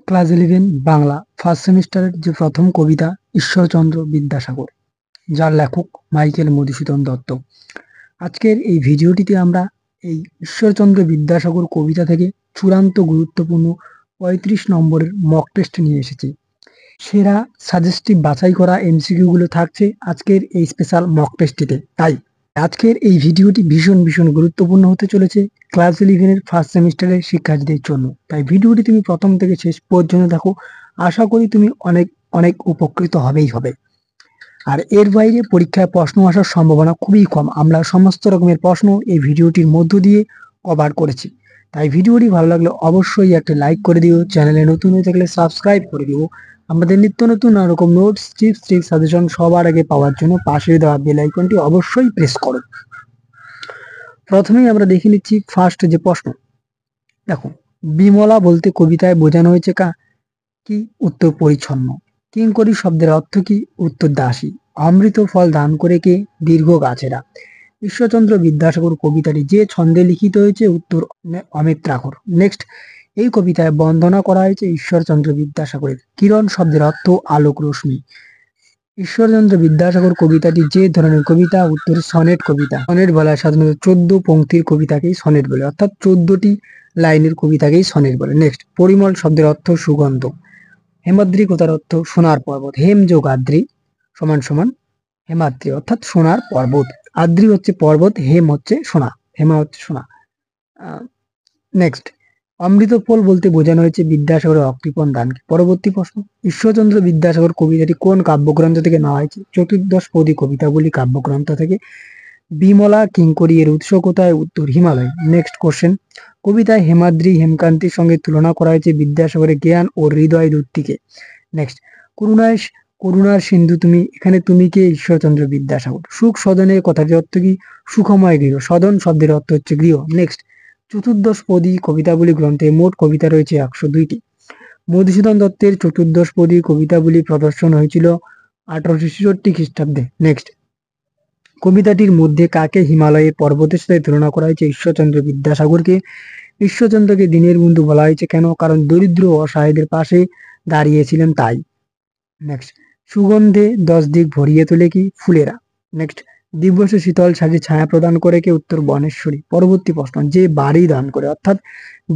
Class 11 Bangla first সেমিস্টারের যে প্রথম কবিতা ঈশ্বরচন্দ্র বিদ্যাসাগর, যার লেখক মাইকেল মধুসূদন দত্ত। আজকের এই ভিডিওটিতে আমরা এই ঈশ্বরচন্দ্র বিদ্যাসাগর কবিতা থেকে চূড়ান্ত গুরুত্বপূর্ণ 35 নম্বরের মক টেস্ট নিয়ে এসেছি। সেরা সাজেস্টিভ বাছাই করা এমসিকিউগুলো থাকছে আজকের এই স্পেশাল মক টেস্টটিতে। তাই আজকের এই ভিডিওটি ভীষণ গুরুত্বপূর্ণ হতে চলেছে ক্লাস 11 ফার্স্ট সেমিস্টারের শিক্ষার্থীদের জন্য। তাই ভিডিওটি তুমি প্রথম থেকে শেষ পর্যন্ত দেখো, আশা করি তুমি অনেক উপকৃত হবে। আর এর বাইরে পরীক্ষায় প্রশ্ন আসার সম্ভাবনা খুবই কম। আমরা সমস্ত রকমের প্রশ্ন এই ভিডিওটির মধ্য দিয়ে কভার করেছি। তাই ভিডিওটি ভালো লাগলে অবশ্যই একটা লাইক করে দিও, চ্যানেলে নতুন হয়ে থাকলে সাবস্ক্রাইব করে দিও। আমাদের নিত্য নতুন এরকম নোটস, টিপস, ট্রিক, সাজেশন সবার আগে পাওয়ার জন্য পাশে দেওয়া বেল আইকনটি অবশ্যই প্রেস করো। প্রথমেই আমরা দেখে নিচ্ছি ফার্স্ট যে প্রশ্ন। দেখো, বিমলা বলতে কবিতায় বোঝানো হয়েছে কি? উত্তর পরিচ্ছন্ন। কিঙ্করী শব্দের অর্থ কি? উত্তর দাসী। অমৃত ফল দান করে কে? দীর্ঘ গাছেরা। ঈশ্বরচন্দ্র বিদ্যাসাগর কবিতাটি যে ছন্দে লিখিত হয়েছে? উত্তর অমিত্রাক্ষর। নেক্সট, এই কবিতায় বন্দনা করা হয়েছে ঈশ্বরচন্দ্র বিদ্যাসাগরের। কিরণ শব্দের অর্থ আলোক রশ্মি। ঈশ্বরচন্দ্র বিদ্যাসাগর কবিতাটি যে ধরনের কবিতা? উত্তর সনেট কবিতা। সনেট বলা হয় সাধারণত 14 পংক্তির কবিতাকেই সনেট বলে, অর্থাৎ 14টি লাইনের কবিতাকেই সনেট বলে। নেক্সট, পরিমল শব্দের অর্থ সুগন্ধ। হেমাদ্রি কথার অর্থ সোনার পর্বত। হেম যোগ আদ্রি সমান সমান হেমাদ্রি, অর্থাৎ সোনার পর্বত। আদ্রি হচ্ছে পর্বত, হেম হচ্ছে সোনা, হেমা হচ্ছে সোনা। নেক্সট, অমৃত ফল বলতে বোঝানো হয়েছে বিদ্যাসাগরের অকৃপণ দানকে। পরবর্তী প্রশ্ন, ঈশ্বরচন্দ্র বিদ্যাসাগর কবিতাটি কোন কাব্যগ্রন্থ থেকে নেওয়া হয়েছে? চতুর্দশপদী কবিতাবলী কাব্যগ্রন্থ থেকে। বিমলা কিঙ্করী এর উৎস কোথায়? উত্তর হিমালয়। নেক্সট কোশ্চেন, কবিতায় হেমাদ্রি হেমকান্তির সঙ্গে তুলনা করা হয়েছে বিদ্যাসাগরের জ্ঞান ও হৃদয় দূতিকে। নেক্সট, করুণার সিন্ধু তুমি, এখানে তুমি কে? ঈশ্বরচন্দ্র বিদ্যাসাগর। সুখ সদনের কথাটির অর্থ কি? সুখময় গৃহ। সদন শব্দের অর্থ হচ্ছে গৃহ। নেক্সট, চতুর্দশপদী কবিতাবলী গ্রন্থে মোট কবিতা রয়েছে 102টি। মধুসূদন দত্তের চতুর্দশপদী কবিতাবলী প্রদর্শন হয়েছিল 1866 খ্রিস্টাব্দে। নেক্সট, কবিতাটির মধ্যে কাকে হিমালয়ের পর্বতের সাথে তুলনা করা হয়েছে? ঈশ্বরচন্দ্র বিদ্যাসাগরকে। ঈশ্বরচন্দ্রকে দিনের বন্ধু বলা হয়েছে কেন? কারণ দরিদ্র অসহায়দের পাশে দাঁড়িয়েছিলেন তাই। নেক্সট, সুগন্ধে 10 দিক ভরিয়ে তোলে কি? ফুলেরা। নেক্সট, দিবস শীতল সাজে ছায়া প্রদান করে কে? উত্তর বনেশ্বরী। পরবর্তী প্রশ্ন, যে বাড়ি দান করে অর্থাৎ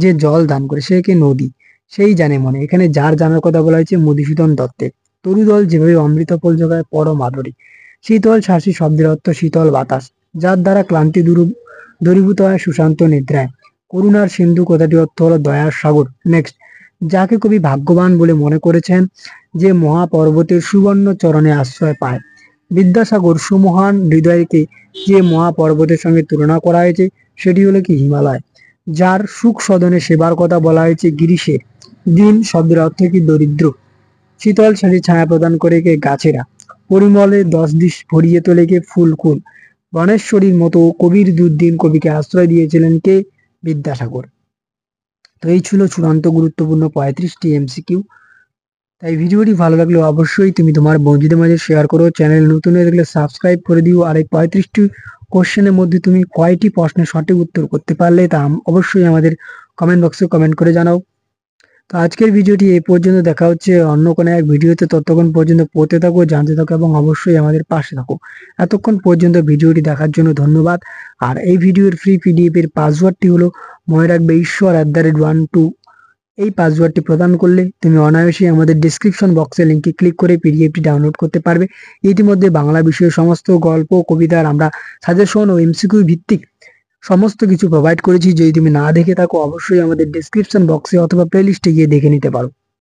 যে জল দান করে সে কে? নদী। সেই জানে মনে, এখানে যার জানার কথা বলা হয়েছে মধুসূদন দত্তের। তরুদল যেভাবে অমৃত ফল জোগায় পরম আদরী। শীতল শাসী শব্দের অর্থ শীতল বাতাস, যার দ্বারা ক্লান্তি দূরীভূত হয় সুশান্ত নিদ্রায়। করুণার সিন্ধু কথাটি অর্থ হলো দয়ার সাগর। নেক্সট, যাকে কবি ভাগ্যবান বলে মনে করেছেন যে মহাপর্বতের সুবর্ণ চরণে আশ্রয় পায়। বিদ্যাসাগর সুমহান হৃদয়কে যে মহাপর্বতের সঙ্গে তুলনা করা হয়েছে সেটি হলো কি? হিমালয়। যার সুখ সদনে সেবার কথা বলা হয়েছে গিরিশের। দিন শব্দের অর্থ কি? দরিদ্র। শীতল সাজে ছায়া প্রদান করে কে? গাছেরা। পরিমলে 10 দিক ভরিয়ে তোলে কে? ফুলকুল। বনেশ্বরীর মতো কবির দুর্দিন কবিকে আশ্রয় দিয়েছিলেন কে? বিদ্যাসাগর। তো এই ছিল চূড়ান্ত গুরুত্বপূর্ণ 35টি এমসিকিউ। তাই ভিডিওটি ভালো লাগলে অবশ্যই তুমি তোমার বন্ধুদের মাঝে শেয়ার করো, চ্যানেল নতুন হয়ে থাকলে সাবস্ক্রাইব করে দিও। আর এই 35টি কোশ্চেনের মধ্যে তুমি কয়টি প্রশ্নের সঠিক উত্তর করতে পারলে তা অবশ্যই আমাদের কমেন্ট বক্সে কমেন্ট করে জানাও। তো আজকের ভিডিওটি এই পর্যন্ত, দেখা হচ্ছে অন্য কোনো এক ভিডিওতে। ততক্ষণ পর্যন্ত পড়তে থাকো, জানতে থাকো এবং অবশ্যই আমাদের পাশে থাকো। এতক্ষণ পর্যন্ত ভিডিওটি দেখার জন্য ধন্যবাদ। আর এই ভিডিওর ফ্রি পিডিএফ এর পাসওয়ার্ডটি হলো, মনে রাখবে, ঈশ্বর@12। এই পাসওয়ার্ডটি প্রদান করলে তুমি অনায়াসেই আমাদের ডিসক্রিপশন বক্সের লিঙ্কে ক্লিক করে পিডিএফটি ডাউনলোড করতে পারবে। ইতিমধ্যে বাংলা বিষয়ের সমস্ত গল্প, কবিতার আমরা সাজেশন ও এমসিকিউ ভিত্তিক সমস্ত কিছু প্রোভাইড করেছি। যদি তুমি না দেখে থাকো অবশ্যই আমাদের ডিসক্রিপশন বক্সে অথবা প্লেলিস্টে গিয়ে দেখে নিতে পারো।